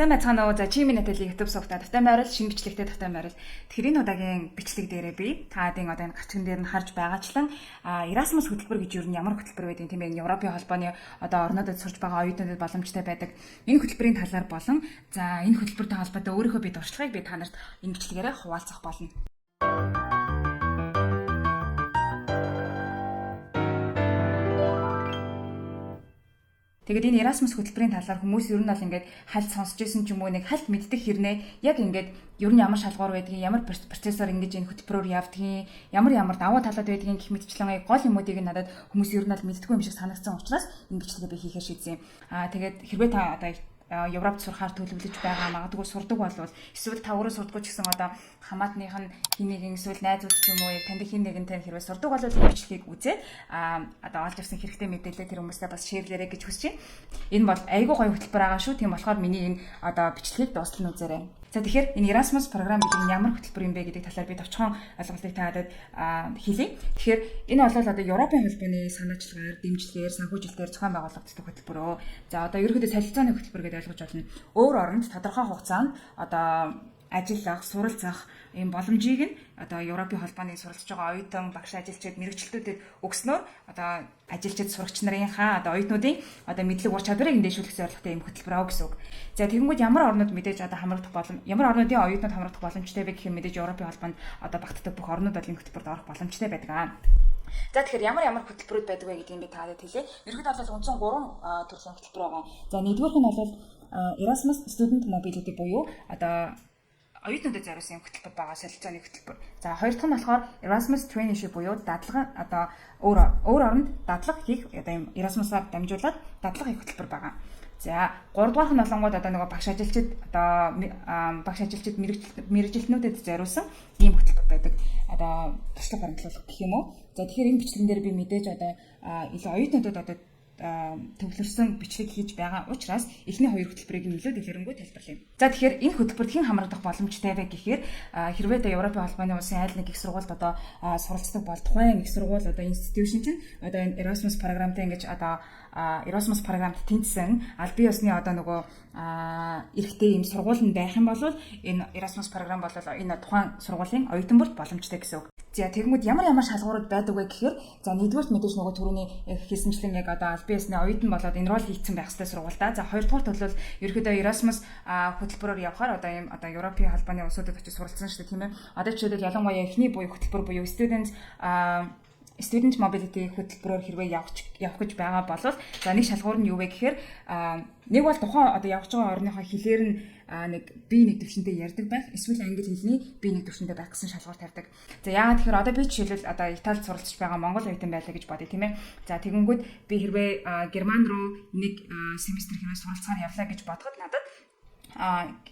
Сайн байцгаана уу. За Чимийн Натали YouTube сувгата тавтай байрал шинэ бичлэгтэй тавтай байрал. Тэгэхээр энэ удаагийн бичлэг дээрээ би таадын одоо энэ гачган дээр нь харж байгаачлан Erasmus хөтөлбөр гэж юу нь ямар хөтөлбөр байдаг тийм ээ. Европын холбооны одоо орнуудад сурч байгаа оюутнуудад боломжтой байдаг. Энэ хөтөлбөрийн талаар болон за энэ хөтөлбөртэй холбоотой өөрийнхөө би туршлагыг би та нарт энэ бичлэгээрээ хуваалцах болно. Тэгээд энэ Erasmus хөтөлбөрийн талаар хүмүүс ер нь бол ингээд хальт сонсч байсан ч юм уу нэг хальт мэддэг хэрнээ яг ингээд ер нь ямар шалгуур байдгийг, ямар процессор ингэж энэ хөтөлбөрөөр явдгийг, ямар даваа талууд байдгийг гэх мэтчлэн гол юмуудыг надад хүмүүс ер нь бол мэддэггүй юм шиг санагдсан учраас энэ бичлэгээ би хийхээр шийдсэн. Тэгээд хэрвээ та одоо Европт сурахаар төлөвлөж байгаа магадгүй сурдаг болвол эсвэл та өөрөө сурдаггүй ч гэсэн одоо хамаатных нь хинээгэн эсвэл найзууд ч юм уу яг танд хин нэгэнтэй хэрвээ сурдаг болвол энэ бичлэгийг үзээд одоо олж авсан хэрэгтэй мэдээлэл тэр хүмүүстээ бас шеэрлээрэй гэж хүсэж байна. Энэ бол айгүй гоё хөтөлбөр байгаа шүү. Тийм болохоор миний энэ одоо бичлэгийг дуустал нь үзээрэй. За тэгэхээр энэ Erasmus програм гэдэг нь ямар хөтөлбөр юм бэ гэдэг талаар би товчхон ойлголтыг таадад хэлье. Тэгэхээр энэ бол одоо Европын холбооны санаачлагаар, дэмжлэгээр, санхүүжилтээр зохион байгуулагддаг хөтөлбөрөө. За одоо ерөнхийдөө солилцооны хөтөлбөр гэж ойлгож байна. Өөр оронд тодорхой хугацаанд одоо ажиллах, суралцах ийм боломжийг нь одоо Европын холбооны суралцж байгаа оюутан, багш ажилчид, мэрэгчлүүдэд өгснөөр одоо ажилчид, сурагч нарынхаа одоо оюутнуудын одоо мэдлэг ур чадварыг дэвшүүлэх зорилготой ийм хөтөлбөр аа гэсэн үг. За тэгэнгүүт ямар орнууд мэдээж одоо хамрагдах ямар орнуудын оюутнууд хамрагдах боломжтой вэ гэхээр мэдээж Европын холбоонд одоо багтдаг бүх орнууд бол энэ хөтөлбөрт орох боломжтой байдаг аа. За тэгэхээр ямар хөтөлбөрүүд байдаг вэ гэдгийг би таадад хэлье. Ерөнхийдөө бол үндсэн 3 төрлийн хөтөлбөр байгаа. За нэгдүгээрх нь бол Erasmus Student Mobility буюу одоо оюутнуудад зориулсан хөтөлбөр байгаа, солилцооны хөтөлбөр. За хоёр дахь нь болохоор Erasmus Traineeship буюу дадлага одоо өөр оронд дадлага хийх одоо юм Erasmus-аар дамжуулаад дадлага хийх хөтөлбөр байгаа. За гурав дахь нь болонгууд одоо нөгөө багш ажилчид мэрэгжилтнүүдэд зориулсан ийм хөтөлбөр байдаг. Одоо туслах баримтлуулах гэх юм уу. За тэгэхээр энэ бичлэгэн дээр би мэдээж одоо илүү оюутнуудад одоо төвлөрсөн бичлэг хийж байгаа учраас эхний хоёр хөтөлбөрийг нь илүү дэлгэрэнгүй тайлбарлая. За тэгэхээр энэ хөтөлбөрт хэн хамрагдах боломжтой вэ гэхээр хэрвээ одоо Европын холбооны улсын айл нэг их сургуульд одоо суралцдаг бол тухайн их сургууль одоо институшн чинь одоо энэ Erasmus програмтай ингэж одоо Erasmus програмд тэнцсэн аль бие усны одоо нөгөө эрэгтэй юм сургууль нь байх юм бол энэ Erasmus програм бол энэ тухайн сургуулийн оюутан бүрт боломжтой гэсэн үг. За тэгмүүд ямар шалгуурууд байдаг вэ гэхээр за нэгдүгээрт мэдээж нөгөө түрүүний хийсэнчлэн яг одоо аль биесний оюутан болоод энрол хийцэн байх ёстой сургуультай. За хоёрдугаарт бол ерөөдөө Erasmus хөтөлбөрөөр явхаар одоо ийм одоо Европын холбооны улсуудад очиж суралцсан шүү дээ тийм ээ. Одоо жишээлбэл ялангуяа эхний хөтөлбөр буюу student mobility хөтөлбөрөөр хэрвээ явах гэж байгаа бол за нэг шалгуур нь юу вэ гэхээр нэг бол тухайн одоо явж байгаа орныхоо хэлээр нь нэг B1 төвшөнтэй ярьдаг байх, эсвэл англи хэлний B1 төвшөнтэй байх гэсэн шалгуур тавьдаг. За яагаад тэгэхээр одоо би жишээлбэл одоо Италид суралцж байгаа монгол оюутан байлаа гэж бодъё тийм ээ. За тэгэнгүүт би хэрвээ Герман руу нэг семестр хэрвээ суралцахаар явлаа гэж бодоход надад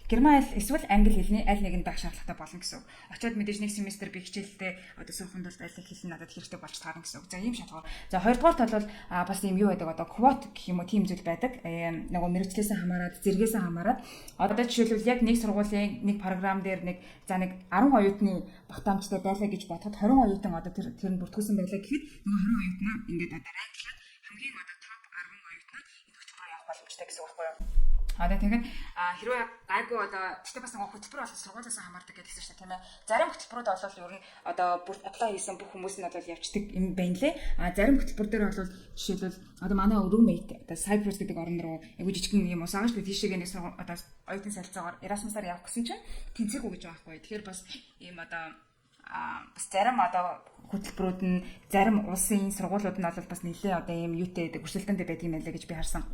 Герман эсвэл англи хэлний аль нэгэнд байх шаардлагатай болно гэсэн үг. Очоод мэдээж нэг семестр би хичээлдээ одоо сурахын тулд аль нэг хэл нь надад хэрэгтэй болж таарна гэсэн үг. За ийм шалгуур. За хоёрдугаарт бол бас ийм юу байдаг одоо квот гэх юм уу тийм зүйл байдаг. Нөгөө мэрэгчлээсээ хамаарат, зэрэгээс хамаарат одоо жишээлбэл яг нэг сургуулийн нэг програм дээр нэг 10 оюутны багтаамжтай байлаа гэж бодоход 20 оюутан одоо тэр нь бүртгүүлсэн байлаа гэхэд нөгөө 20 оюутнаа ингээд одоо ранглаад хамгийн одоо топ 10 оюутнууд энэ хөтөлбөрөөр явах боломжтой гэсэн үг байхгүй юу? Одоо тэгээд хэрвээ гайгүй одоо тэгтээ бас нэг хөтөлбөр болон сургуулиас хамаардаг гэдгийгсэн шүү дээ тийм ээ. Зарим хөтөлбөрүүд бол ер нь одоо бүр apply хийсэн бүх хүмүүс нь бол явцдаг юм байна лээ. Зарим хөтөлбөр дээр бол жишээлбэл одоо манай roommate одоо Cyprus гэдэг орн руу айгуу жижигхэн юм уус ааш тийшээ нэг одоо оюутан солилцоогоор Erasmus-аар явах гэсэн чинь тэнцээгүй гэж байгаа байхгүй. Тэгэхээр бас ийм одоо бас зарим одоо хөтөлбөрүүд нь зарим улсын сургуулиуд нь бол бас нэлээ одоо ийм юутэй байдаг өрсөлдөөнтэй байдаг юм байлаа гэж би харсан.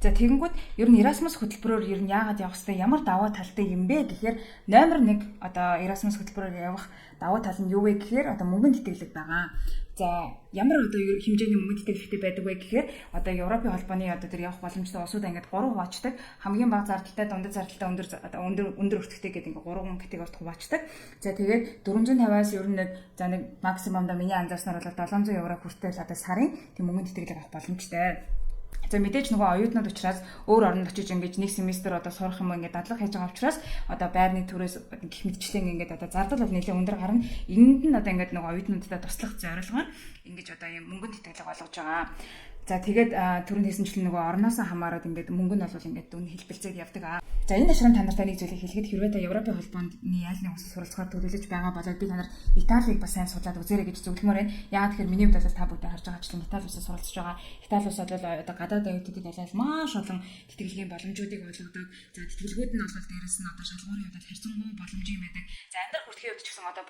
За тэгэнгүүт ер нь Erasmus хөтөлбөрөөр ер нь яагаад явах хэвээр ямар даваа талтай юм бэ гэхээр номер 1 одоо Erasmus хөтөлбөрөөр явах даваа тал нь юу вэ гэхээр одоо мөнгөнд итгэлэг байгаа. За ямар одоо хэмжээний мөнгөнд итгэлэгтэй байдаг вэ гэхээр одоо Европын холбооны одоо тэр явах боломжтой улсуудаа ингээд 3 хуваачдаг. Хамгийн бага зардалтай, дундад зардалтай, өндөр өртөгтэй гэдэг ингээд 3 категорид хуваачдаг. За тэгээд 450-аас ер нь за нэг максимум да миний анзаарснаар бол 700 евро хүртэл одоо сарын тийм мөнгөнд итгэлэг авах боломжтой. За мэдээж нөгөө оюутнууд учраас өөр оронд очиж ингэж нэг семестр одоо сурах юм ингээд дадлага хийж байгаа учраас одоо байрны төрөөс гих мэдчлэн ингээд одоо зардал бол нэлээд өндөр гарна. Энэнд нь одоо ингээд нөгөө оюутнуудад туслах зорилгоор ингэж одоо юм мөнгөнд итгэлэг болгож байгаа. За тэгээд түрүүнд хэлсэнчлэн нөгөө орноосоо хамаарат ингээд мөнгө нь бол ингээд үн хэлбэлцээд явдаг. За энэ ашрын та нартай нэг зүйлийг хэлэхэд хэрвээ та Европын холбооны аль нэг улсад суралцахаар төлөвлөж байгаа бол би та нарт Италиг бас сайн судлаад үзээрэй гэж зөвлөмөр байна. Яагаад тэгэхээр миний хувьд та бүгд харж байгаа чинь Итали улсад суралцж байгаа. Итали улс бол одоо гадаад оюутнуудад бол маш олон тэтгэлгийн боломжуудыг олгодог. За тэтгэлгүүд нь бол дээрэс нь одоо шалгуурын хувьд харьцангуй боломжийн байдаг. За амьдрах хүртхийн хувьд ч гэсэн одоо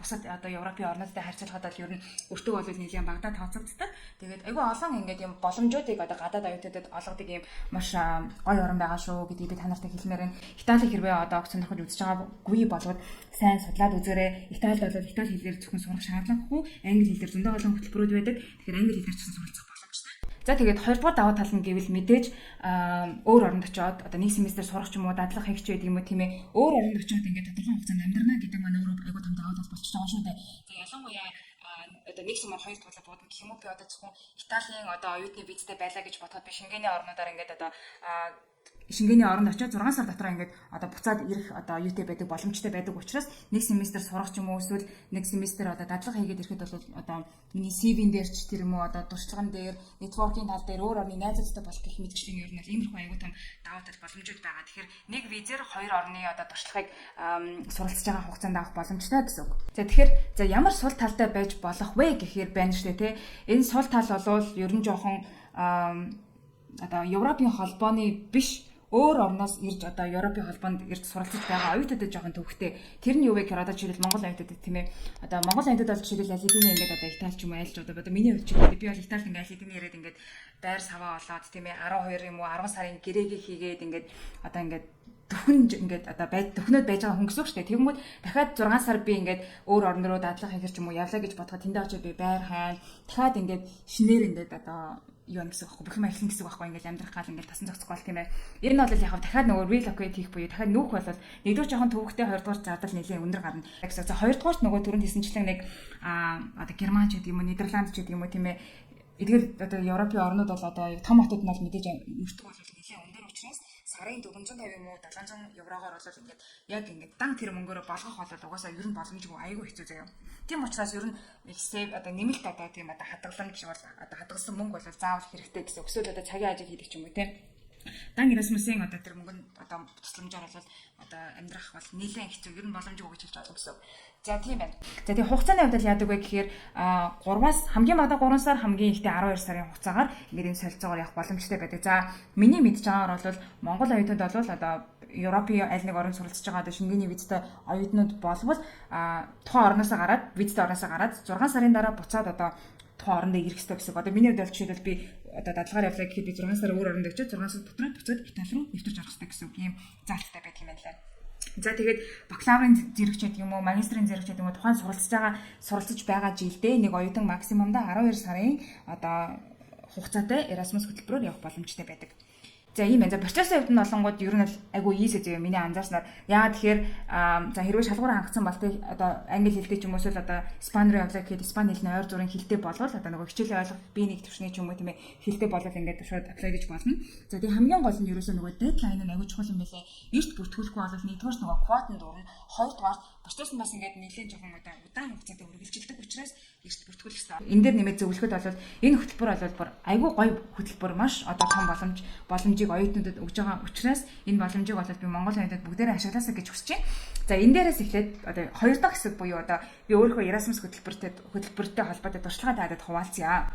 бусад одоо Европын орнуудтай харьцуулахад бол ер нь өртөг бол нэлээд багадаа тооцогддог. Тэгээд айгүй олон ингээд юм боломжуудыг одоо гадаад оюутнуудад олгодог юм маш гоё орн байгаа шүү гэдгийг би та нартай хэлмээр байна. Итали хэрвээ одоо сонирхож үзэж байгаагүй болоод сайн судлаад үзээрэй. Италид бол итали хэлээр зөвхөн сурах шаардлагагүй, англи хэлээр зөндөө олон хөтөлбөрүүд байдаг. Тэгэхээр англи хэлээр ч гэсэн суралцах боломжтой. За тэгээд хоёрдугаар даваа тал нь гэвэл мэдээж өөр оронд очиод одоо нэг семестр сурах ч юм уу, дадлах хийх ч гэдэг юм уу тийм ээ. Өөр оронд очиод ингээд тодорхой хугацаанд амьдрна гэдэг маань өөрөө айгүй том даваа тал болчихж байгаа шүү дээ. Тэгээд ялангуяа одоо нэг сумаар хоёр тулаад буудна гэх юм уу, би одоо зөвхөн Италийн одоо оюутны визтэй байлаа гэж бодоход би Шенгений орнуудаар ингээд одоо Шенгений оронд очиод 6 сар дотор ингээд одоо буцаад ирэх одоо оюутан байдаг боломжтой байдаг учраас нэг семестр сурах ч юм уу, эсвэл нэг семестр одоо дадлага хийгээд ирэхэд бол одоо миний CV-н дээр ч тэр юм уу одоо туршлаган дээр, нэтворкинг тал дээр өөр орны найзуудтай болох гэх мэтчлийн ер нь иймэрхүү аюул том даваа тал боломжууд байгаа. Тэгэхээр нэг визээр хоёр орны одоо туршлагыг суралцж байгаа хугацаанд авах боломжтой гэсэн үг. За тэгэхээр ямар сул талтай байж болох вэ гэхээр байна шүү дээ, тэ. Энэ сул тал болвол ер нь жоохон одоо Европын холбооны биш өөр орноос ирж одоо Европын холбоонд ирж суралцж байгаа оюутнуудад жоохон төвхтэй. Тэр нь юу вэ гэхээр одоо жишээл Монгол оюутнуудад тийм ээ. Одоо Монгол оюутнууд бол жишээл алидины ингээд одоо Итали ч юм уу айлч одоо миний хувьд жишээл би бол Итали ингээд алидины яриад ингээд байр саваа болоод тийм ээ 12 юм уу 10 сарын гэрээгээ хийгээд ингээд одоо ингээд төхөнж ингээд одоо төхнөд байж байгаа хүн гэсэн үг шүү дээ. Тэгмүүд дахиад 6 сар би ингээд өөр орн руу дадлах хийхэр ч юм уу явлаа гэж бодоход тэндээ очиж би байр хайна. Дахиад ингээд шинээр ингээд одоо юу юм гэсэн үг бүх юм ахилна гэсэн үг байхгүй ингээд амьдрах гал ингээд тасан зохицгоол тийм ээ. Энэ нь бол яг дахиад нөгөө relocate хийх буюу дахиад нүүх бол нэгдүгээр жоохон төвөгтэй, хоёрдугаар зардал нэлээд өндөр гарна. За хоёрдугаарт нөгөө түрүүнд хэлсэнчлэн нэг одоо Герман ч гэдэг юм уу, Нидерланд ч гэдэг юм уу тийм ээ. Эдгээр одоо Европын орнууд бол одоо том хотууд нь бол мэдээж өртөг бол нэлээд өндөр учраас сарын 450 юм уу 700 еврогоор бол ингээд яг ингээд дан тэр мөнгөөрөө болгох бол угаасаа ер нь боломжгүй айгүй хэцүү заяа. Тийм учраас ер нь сэв одоо нэмэлт одоо тийм одоо хадгаламж бол одоо хадгалсан мөнгө бол заавал хэрэгтэй гэсэн. Өсвөл одоо цагийн ажил хийдэг ч юм уу тийм. Дан Erasmus-ын одоо тэр мөнгөнд одоо тусламжаар бол одоо амьдрах бол нэлээд хэцүү. Ер нь боломжгүй гэж хэлж байгаа гэсэн. За тийм байна. За тэгээ хугацааны хувьд яадаг вэ гэхээр 3-аас хамгийн бага 3 сар, хамгийн ихтэй 12 сарын хугацаагаар ингээд энэ солилцоогоор явах боломжтой байдаг. За миний мэдж байгаагаар бол Монгол оюутнууд бол одоо Европын аль нэг орнд суралцж байгаа одоо Шенгений визтэй оюутнууд болвол тухайн орноосоо гараад визтэй орноосоо гараад 6 сарын дараа буцаад одоо тухайн орондоо ирэх ёстой гэсэн. Одоо миний хувьд бол жишээлбэл би одоо дадлага явлаа гэхэд би 6 сар өөр оронд очиж 6 сар дотроо буцаад Итали руу нэвтэрч орох ёстой гэсэн ийм заалттай байдаг юм байна лээ. За тэгээд бакалаврын зэрэгч гэдэг юм уу, магистрийн зэрэгч гэдэг юм уу тухайн суралцж байгаа жилдээ нэг оюутан максимумдаа 12 сарын одоо хугацаатай Erasmus хөтөлбөрөөр явах боломжтой байдаг. За ийм байна. За процессын хувьд нь олонгууд ер нь айгүй easy заяа миний анзаарснаар. Яагаад тэгэхээр за хэрвээ шалгуур хангацсан бол тэ одоо англи хэлтэй ч юм уу эсвэл одоо испани руу явлаа гэхэд испани хэлний ойр зургийн хэлтэй болвол одоо нөгөө хичээлийн ойлгох B1 төвшний ч юм уу тийм ээ хэлтэй болвол ингээд шууд apply гэж болно. За тэгээ хамгийн гол нь ерөөсөө нөгөө deadline нь айгүй чухал юм байлаа. Эрт бүртгүүлэхгүй бол нэгдүгээр нөгөө quota-нд дурна. Хоёрдугаар процесс нь бас ингээд нэлээд жоохон удаан хугацаатай үргэлжилдэг учраас эрт бүртгүүлэх хэрэгтэй. Энэ дээр нэмээд зөвлөхөд бол энэ хөтөлбөр бол айгүй гоё хөтөлбөр маш одоо том боломжийг оюутнуудад өгж байгаа учраас энэ боломжийг бол би Монгол оюутнууд бүгдээрээ ашиглаасаа гэж хүсэж байна. За энэ дээрээс эхлээд одоо хоёр дахь хэсэг буюу одоо би өөрөө Erasmus хөтөлбөртэй холбоотой туршлагаа таадад хуваалцъя.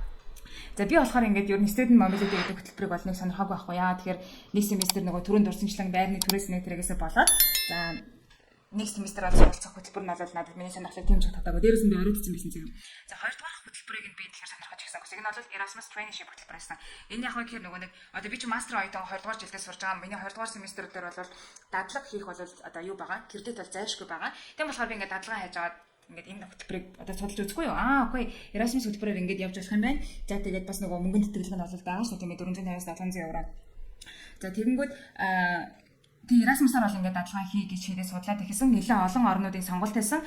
За би болохоор ингээд ер нь student mobility гэдэг хөтөлбөрийг бол нэг сонирхоогүй байхгүй яа. Тэгэхээр нэг семестр нөгөө түрүүнд дурсамжлан байрны түрээс нэтрэгээс болоод за нэг семестр бол суралцах хөтөлбөр нь бол надад миний сонирхлыг тийм ч татаагүй. Дээрээс нь би оройтсан байсан юм. За хоёрдугаар хөтөлбөрийг нь би тэгэхээр сонирхож ирсэн. Энэ бол Erasmus traineeship хөтөлбөр байсан. Энэ яг гэхээр нөгөө нэг одоо би чи мастер оюутан 20 дугаар жилдээ сурж байгаа. Миний 20 дугаар семестр дээр бол дадлага хийх бол одоо юу байгаа? Кредит бол зайлшгүй байгаа. Тийм болохоор би ингээд дадлага хийж аваад ингээд энэ хөтөлбөрийг одоо судалж үзэхгүй юу? Окей. Erasmus хөтөлбөрөөр ингээд явж болох юм байна. За тэгээд бас нөгөө мөнгөнд тэтгэлэг нь бол байгаа шүү дээ. 450-аас 700 евро. За тэгэнгүүт Erasmus-аар бол ингээд дадлага хий гэж шийдээ судлаад ихсэн нэлээд олон орнуудын сонголт байсан.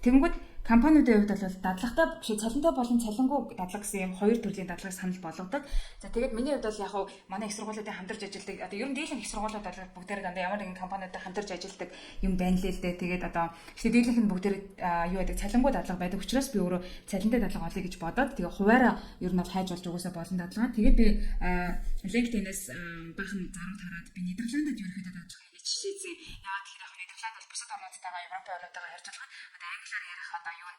Тэгэнгүүт компаниудын хувьд бол дадлагатай биш цалинтай болон цалингүй дадлага гэсэн юм хоёр төрлийн дадлагыг санал болгодог. За тэгээд миний хувьд бол яг хав манай их сургуулиудад хамтарч ажилладаг. Одоо ер нь дийлэнх их сургуулиуд бол бүгдээрээ дандаа ямар нэгэн компаниудад хамтарч ажилладаг юм байна лээ л дээ. Тэгээд одоо ихтэй дийлэнх нь бүгдээрээ юу байдаг цалингүй дадлага байдаг учраас би өөрөө цалинтай дадлага олъё гэж бодоод тэгээд хуваараа ер нь бол хайж болж угаасаа болон дадлага. Тэгээд би LinkedIn-ээс бахан зарууд хараад би Нидерландад ерөөхдөө дадлага хийж яа тэгэхээр яг Нидерланд бол бусад орнуудтайгаа Европын орнуудтайгаа ярьж байгаа. Одоо англиар ярих одоо юу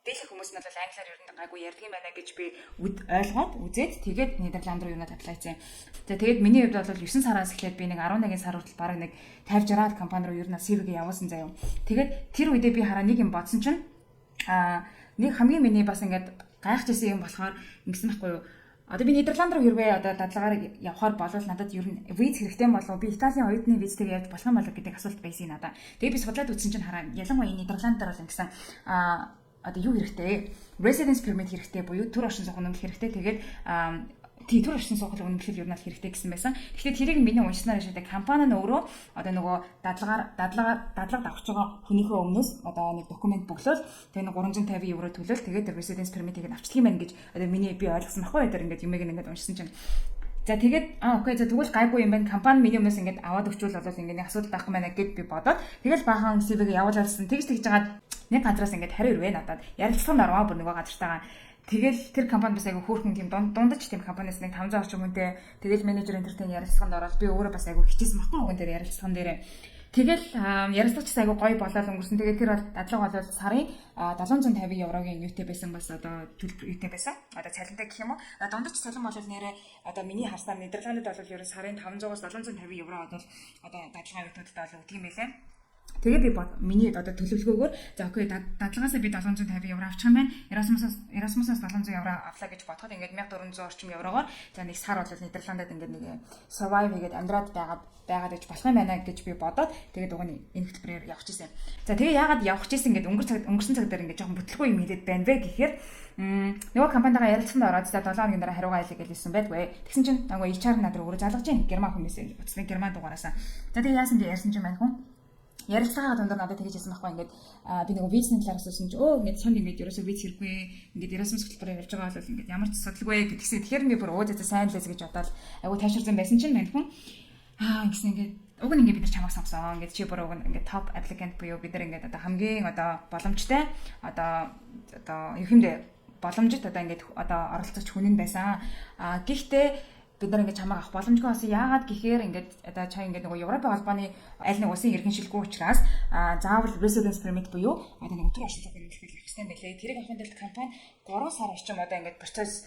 дээлх хүмүүс нь бол англиар ер нь гайгүй ярьдаг юм байна гэж би ойлгоод үзээд тэгээд Нидерланд руу юу надад аплайцсан. За тэгээд миний хувьд бол 9 сараас эхлээд би нэг 11 сар хүртэл бараг нэг 50-60 компани руу ер нь CV-гээ явуулсан заяа. Тэгээд тэр үедээ би хараа нэг юм бодсон чинь нэг хамгийн миний бас ингээд гайхажсэн юм болохоор ингэсэн байхгүй юу. Одоо би Нидерланд руу хэрвээ одоо дадлагаар явхаар болвол надад ер нь виз хэрэгтэй болов би Италийн оюутны визтэйг явж болох юм болов гэдэг асуулт байсан надад. Тэгээд би судлаад үзсэн чинь хараа ялангуяа Нидерланд дээр бол ингэсэн одоо юу хэрэгтэй? Residence permit хэрэгтэй буюу төр оршин суух үнэмлэх хэрэгтэй. Тэгээд төр оршин суух үнэмлэх ер нь хэрэгтэй гэсэн байсан. Тэгэхээр тэрийг миний уншсанаар шийдэ компани нь өөрөө одоо нөгөө дадлагад авах байгаа хүнийхээ өмнөөс одоо нэг документ бөглөөл тэгээд 350 евро төлөөл тэгээд residence permit-ийг авчихсан юм байна гэж одоо би ойлгосон байхгүй тэр ингээд юмэг ингээд уншсан чинь. За тэгээд окей за тэгвэл гайгүй юм байна. Компани миний өмнөөс ингээд аваад өгчүүл болол ингээд нэг асуудал байх юм байна гэд би бодоод тэгэл баахан CV-г явуулсан. Тэгж жагаад нэг газраас ингээд хариу ирвэ надад. Ярилцлаганд орвоо бүр нөгөө газартайгаа. Тэгэл тэр компани бас айгу хөөрхөн тийм дундаж тийм компаниас нэг 500 орчим хүнтэй тэгэл менежер энтертейн ярилцлаганд ороод би өөрөө бас айгу хичээсэн багтаа өгөн дээр ярилцлаган дээр. Тэгэл ярилцлагч айгу гоё болоод өнгөрсөн. Тэгээд тэр бол дадлага бол сарын 750 еврогийн юутэй байсан бас одоо төлбөр юутэй байсан. Одоо цалинтай гэх юм уу? Дундаж цалин бол нэрээ одоо миний харсаар Нидерландд бол ерөн сарын 500-аас 750 евро одоо дадлага юутуудад бол өгдөг юм байлаа. Тэгээд би миний одоо төлөвлөгөөгөөр за окей дадлагаасаа би 750 евро авчих юм байна. Erasmus-аас 700 евро авлаа гэж бодоход ингээд 1400 орчим еврогоор за нэг сар бол Нидерландад ингээд нэг survive хийгээд амьдраад байгаад гэж болох юм байна гэж би бодоод тэгээд угааны энэ хөтөлбөрөөр явах гэсэн. За тэгээ яагаад явах гэсэн ингээд өнгөрсөн цаг дээр ингээд жоохон бүтлгүй юм хэлээд байна вэ гэхээр нөгөө компанитайгаа ярилцсанд ороод за 7 хоногийн дараа хариугаа хэлье гэж хэлсэн байдгүй. Тэгсэн чинь нөгөө HR над руу өөрөө залгаж ийн герман хүмүүсээ утасны герман дугаараасаа. За тэгээ яасан би ярьсан чинь байна хүн ярилцлагаа дундаа надад тэгэж хэлсэн байхгүй ингээд би нөгөө визний талаас асуусан чи ингээд санд ингээд ерөөсөө виз хэрэггүй ингээд Erasmus хөтөлбөрөөр явж байгаа бол ингээд ямар ч асуудалгүй гэдгийгсээ тэгэхээр ингээд бүр өөдөө сайн лээс гэж бодоод айгу тайширсан байсан чинь мань хүн гэсэн ингээд уг нь ингээд бид нар чамаас авсан ингээд чи бүр уг нь ингээд топ applicant буюу бид нар ингээд одоо хамгийн одоо боломжтой одоо юу хэмдэ боломжит одоо ингээд одоо оролцогч хүн нь байсан гэхдээ бид нар ингээд чамайг авах боломжгүй бас яагаад гэхээр ингээд одоо чаа ингээд нөгөө Европын холбооны аль нэг улсын иргэн шилгүй учраас заавал residence permit буюу одоо нэг өдөр оршин суух нэмэлт хийх хэрэгтэй байлээ. Тэрийг авахын тулд компани 3 сар орчим одоо ингээд процесс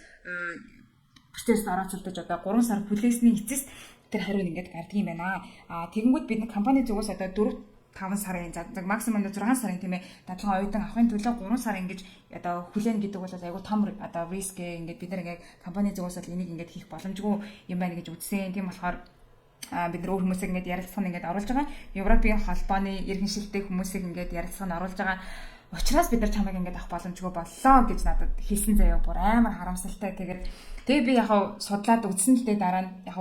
орооцолдож одоо 3 сар хүлээсний эцэст тэр хариу ингээд гардаг юм байна. Тэгэнгүүт бид компани зүгээс одоо 5 сарын за максимум 6 сарын тийм ээ дадлага оюутан авахын төлөө 3 сар ингэж одоо хүлээн гэдэг бол айгүй том одоо риск ингээд бид нар ингээд компани зүгээс бол энийг ингээд хийх боломжгүй юм байна гэж үзсэн. Тийм болохоор бид нар өөр хүмүүсийг ингээд ярилцлаганд ингээд оруулж байгаа. Европын холбооны иргэншилтэй хүмүүсийг ингээд ярилцлаганд оруулж байгаа. Учираас бид нар чамайг ингээд авах боломжгүй боллоо гэж надад хэлсэн заяа бүр амар харамсалтай. Тэгээ би яг судлаад үзсэн л дээ дараа нь яг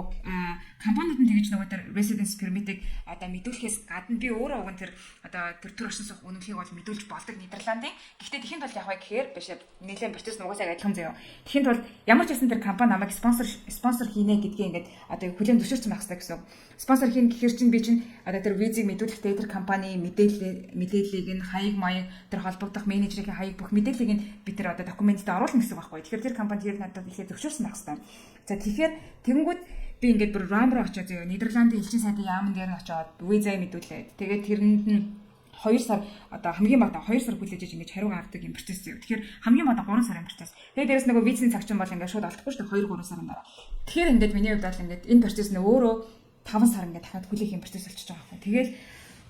компаниуд нь тэгж нөгөө тэр residence permit-ийг одоо мэдүүлэхээс гадна би өөрөө уг нь тэр одоо тэр төр оршин суух үнэмлэхийг бол мэдүүлж болдог Нидерландын. Гэхдээ тэхийн тул яг гэхээр биш нэлээд процесс нугасаа адилхан заяа. Тэхийн тул ямар ч байсан тэр компани намайг спонсор хийнэ гэдгийг ингээд одоо хүлээн зөвшөөрсөн байх хэрэгтэй гэсэн. Спонсор хийн гэхээр чинь би чинь одоо тэр визийг мэдүүлэхдээ тэр компани мэдээллийг нь хаяг маяг тэр холбогдох менежерийн хаяг бүх мэдээллийг нь би тэр одоо документд оруулна гэсэн байхгүй. Тэгэхээр тэр компани тэр надад ихээ зөвшөөрсөн байх хэрэгтэй. За тэгэхээр тэгэнгүүт би ингээд бүр Ром руу очиод зөө Нидерландын элчин сайдын яамн дээр очиод визаа мэдүүлээд тэгээд тэрэнд нь 2 сар одоо хамгийн бага 2 сар хүлээж ингэж хариу гаргадаг юм процесс зөө. Тэгэхээр хамгийн бага 3 сарын процесс. Тэгээд дээрэс нөгөө визний цагчин бол ингээд шууд олдохгүй шүү дээ 2-3 сарын дараа. Тэгэхээр ингээд миний хувьд бол ингээд энэ процесс нь өөрөө 5 сар ингээд дахиад хүлээх юм процесс болчихж байгаа байхгүй. Тэгээд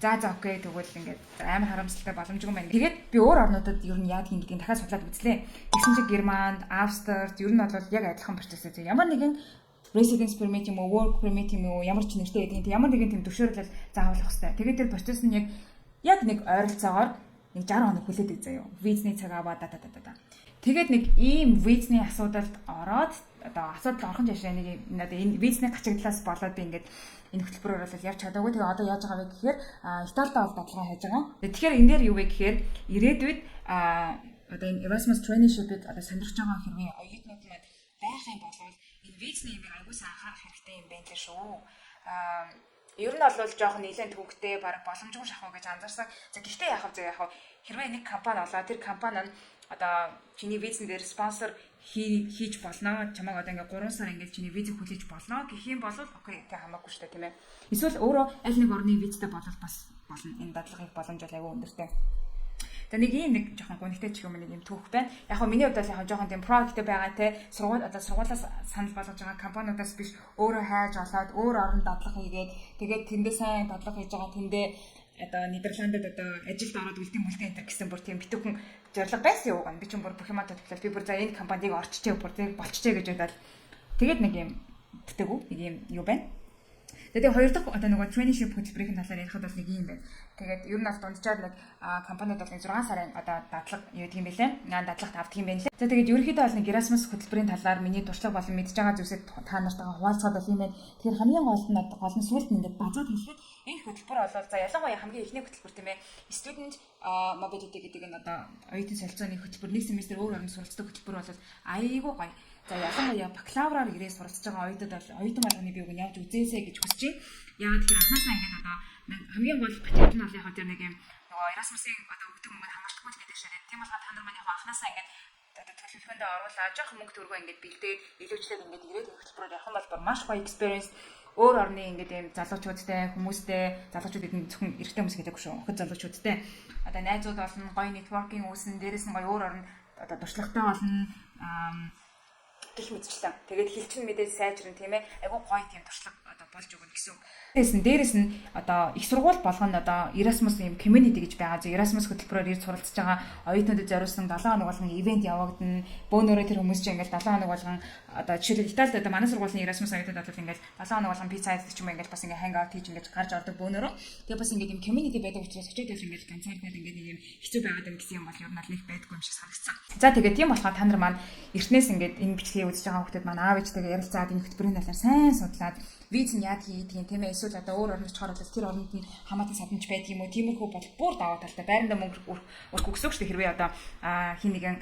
за окей тэгвэл ингээд амар харамсалтай боломжгүй байна. Тэгээд би өөр орнуудад ер нь яад гэдгийг дахиад судлаад үзлээ. Тэгсэн чинь Германд, Австрид ер нь бол яг адилхан процесс зөө. Ямар нэгэн residence permit юм уу, work permit юм уу, ямар ч нэртэй гэдэг. Ямар нэгэн тийм зөвшөөрлөл заавал авах хэрэгтэй. Тэгээд тэр процесс нь яг нэг ойролцоогоор нэг 60 хоног хүлээдэг заяа. Визний цаг аваад тэгээд нэг ийм визний асуудалд ороод одоо асуудал орхон жишээ нэг одоо энэ визний гачигдлаас болоод би ингээд энэ хөтөлбөрөөр бол явж чадаагүй. Тэгээ одоо яаж байгаа вэ гэхээр Италид бол дадлага хийж байгаа. Тэгэхээр энэ дээр юу вэ гэхээр ирээдүйд одоо энэ Erasmus traineeship-ийг одоо сонирхож байгаа хэрвээ оюутнууд маань байх юм бол энэ визний юм аягүй сайн анхаарах хэрэгтэй юм байна шүү. Ер нь бол жоохон нэлээд төвөгтэй баг боломжгүй шахав гэж анзаарсан. За гэхдээ яах вэ? Хэрвээ нэг компани олоо тэр компани нь одоо чиний визэн дээр спонсор хийж болно. Чамайг одоо ингээ 3 сар ингээ чиний визийг хүлээж болно гэх юм бол окей тэг хамаагүй шүү дээ тийм ээ. Эсвэл өөрөө аль нэг орны визтэй болол бас болно. Энэ дадлагыг боломж бол аягүй өндөртэй. За нэг жоохон гонхтой ч юм нэг юм түүх байна. Яг хөө миний хувьд яг жоохон тийм проекттэй байгаа те сургуулиас санал болгож байгаа компаниудаас биш өөрөө хайж олоод өөр орнд дадлага хийгээд тэгээд тэндээ сайн дадлага хийж байгаа тэндээ одоо Нидерландад одоо ажилд ороод үлдэм энэ гэсэн бүр тийм битүүхэн зорилго байсан юу гэн би ч бүр бүх юмаа төлөвлөл би бүр за энэ компаниг орччихээ бүр тийм болчихжээ гэж бодоод тэгээд нэг юм тэтгүү нэг юм юу байна. Тэгээд хоёр дахь одоо нөгөө traineeship хөтөлбөрийн талаар ярихад бол нэг юм байна. Тэгээд ер нь бол дунджаар нэг компаниуд бол 6 сарын одоо дадлага юу гэх юм бэлээ. Дадлагт авдаг юм байна лээ. За тэгээд ерөнхийдөө бол нэг Erasmus хөтөлбөрийн талаар миний туршлага болон мэдж байгаа зүйлсээ та нартайгаа хуваалцаад бол юм байна. Тэгэхээр хамгийн гол нь сүлд нэгэд базаад хэлэхэд энэ хөтөлбөр бол за ялангуяа хамгийн эхний хөтөлбөр тийм ээ. Student mobility гэдэг нь одоо оюутан солилцооны хөтөлбөр нэг семестр өөр орнд суралцдаг хөтөлбөр бол айгүй гоё. За ялангуяа бакалавраар ирээд суралцж байгаа оюутнууд бол оюутан болгоны биег нь явж үзээсэй гэж хүсэж байна. Яагаад тэгэхээр анхаасаа ингээд одоо хамгийн гол патент нь бол яг тэр нэг юм нөгөө Erasmus-ийн одоо өгдөг мөнгөнд хамаардахгүй л гэдэг шээ. Тийм болохоор та нар маань яг анхаасаа ингээд одоо төлөвлөгөөндөө оруулаад жоохон мөнгө төгрөгөө ингээд бэлдээд илүүчлээд ингээд ирээд хөтөлбөрөөр явах юм бол маш гоё experience өөр орны ингээд юм залуучуудтай хүмүүстэй залуучууд эдэн зөвхөн эрэгтэй хүмүүс гэдэг шүү. Охид залуучуудтай одоо найзууд болно, гоё networking үүснэ, дээрээс нь гоё өөр орн одоо туршлагатай болно гэх мэтчлээ. Тэгээд хилчин мэдээж сайжрын тийм ээ. Айгуу гоё тийм туршлага одоо болж өгнө гэсэн үг. Дээрээс нь одоо их сургууль болгоно одоо Erasmus юм community гэж байгаа. За Erasmus хөтөлбөрөөр ирж суралцж байгаа оюутнуудад зориулсан 7 хоног болгон ивент явагдана. Бөөнөрөө тэр хүмүүс чинь ингээл 7 хоног болгон одоо жишээлбэл Италид одоо манай сургуулийн Erasmus оюутнууд бол ингээл 7 хоног болгон пицца идэх юм ингээл бас ингээл hangout хийж ингээл гарч ордог бөөнөрөө. Тэгээ бас ингээд юм community байдаг учраас очиод ингээл ганцаардаад ингээд нэг юм хэцүү байгаад юм гэсэн юм бол ер нь нэг байдгүй юм шиг санагдсан. За тэгээд тийм болохоор та нар маань эртнээс ингээд энэ бичлэгийг үзэж байгаа хүмүүс маань аав ээжтэйгээ ярилцаад энэ хөтөлбөрийн талаар сайн судлаад виз нь яад хийдгийг тийм ээ эсвэл одоо өөр орнд очихоор бол тэр орнд нь хамаатан садамж байдаг юм уу тиймэрхүү бол бүр даваа талтай байранда мөнгө өрөх гэсэн үг шүү дээ хэрвээ одоо хин нэгэн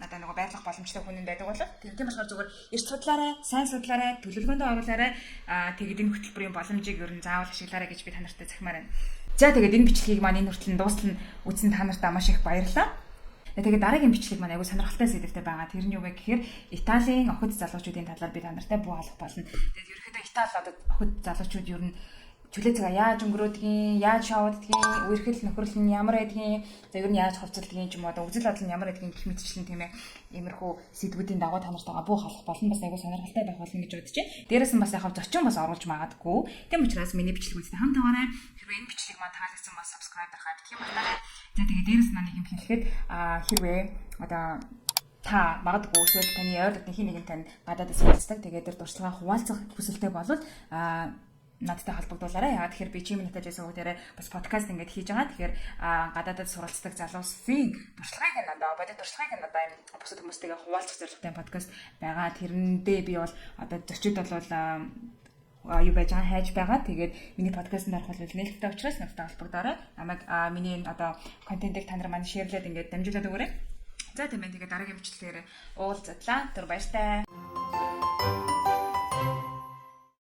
одоо нөгөө байрлах боломжтой хүн байдаг бол тийм болохоор зүгээр эрт судлаарай сайн судлаарай төлөвлөгөөндөө оруулаарай тэгээд энэ хөтөлбөрийн боломжийг ер нь заавал ашиглаарай гэж би та нартай захимаар байна. За тэгээд энэ бичлэгийг маань энэ хүртэл дуустал нь үзсэн та нартай маш их баярлалаа. Тэгээд дараагийн бичлэг маань айгүй сонирхолтой сэдвтэй байгаа. Тэр нь юу вэ гэхээр Италийн охид залуучуудын талаар би та нартай буу алах болно. Тэгээд ерөнхийдөө Итали одоо охид залуучууд ер нь чөлөө цагаа яаж өнгөрөөдгийг, яаж шоуддгийг, үерхэл нөхрөл нь ямар байдгийг, за ер нь яаж хувцалдгийг ч юм уу одоо үзэл бодол нь ямар байдгийг гэх мэтчлэн тийм ээ. Иймэрхүү сэдвүүдийн дагуу та нартайгаа буу халах болно. Бас айгүй сонирхолтой байх болно гэж бодож байна. Дээрээс нь бас яг зочин бас оруулж магадгүй. Тийм учраас миний бичлэгүүдтэй хамт байгаарай. Хэрвээ энэ бичлэг маань таалагдсан бол subscribe дарахаа битгий болоорой. За тэгээд дээрээс нь нэг юм хэлэхэд хэрвээ одоо та магадгүй эсвэл таны ойр дотны хин нэгэн тань гадаадд суралцдаг тэгээд тэр дурсгалаа хуваалцах хүсэлтэй болвол надтай холбогдуулаарай. Яагаад тэгэхээр би чимнэтэй жишээ дээр бас подкаст ингэж хийж байгаа. Тэгэхээр гадаадд суралцдаг залуусын туршлагыг нь одоо бодит туршлагыг нь одоо юм бусад хүмүүстэйгээ хуваалцах зорилготой подкаст байгаа. Тэрэндээ би бол одоо зочид болвол юу байж байгаа хайж байгаа. Тэгээд миний подкастт орох бол нээлттэй учраас надтай холбогдоорой. Намайг миний одоо контентыг та нар маань шеэрлээд ингэж дамжуулаад өгөөрэй. За тийм ээ. Тэгээд дараагийн бичлэгээр уулзлаа. Түр баяртай.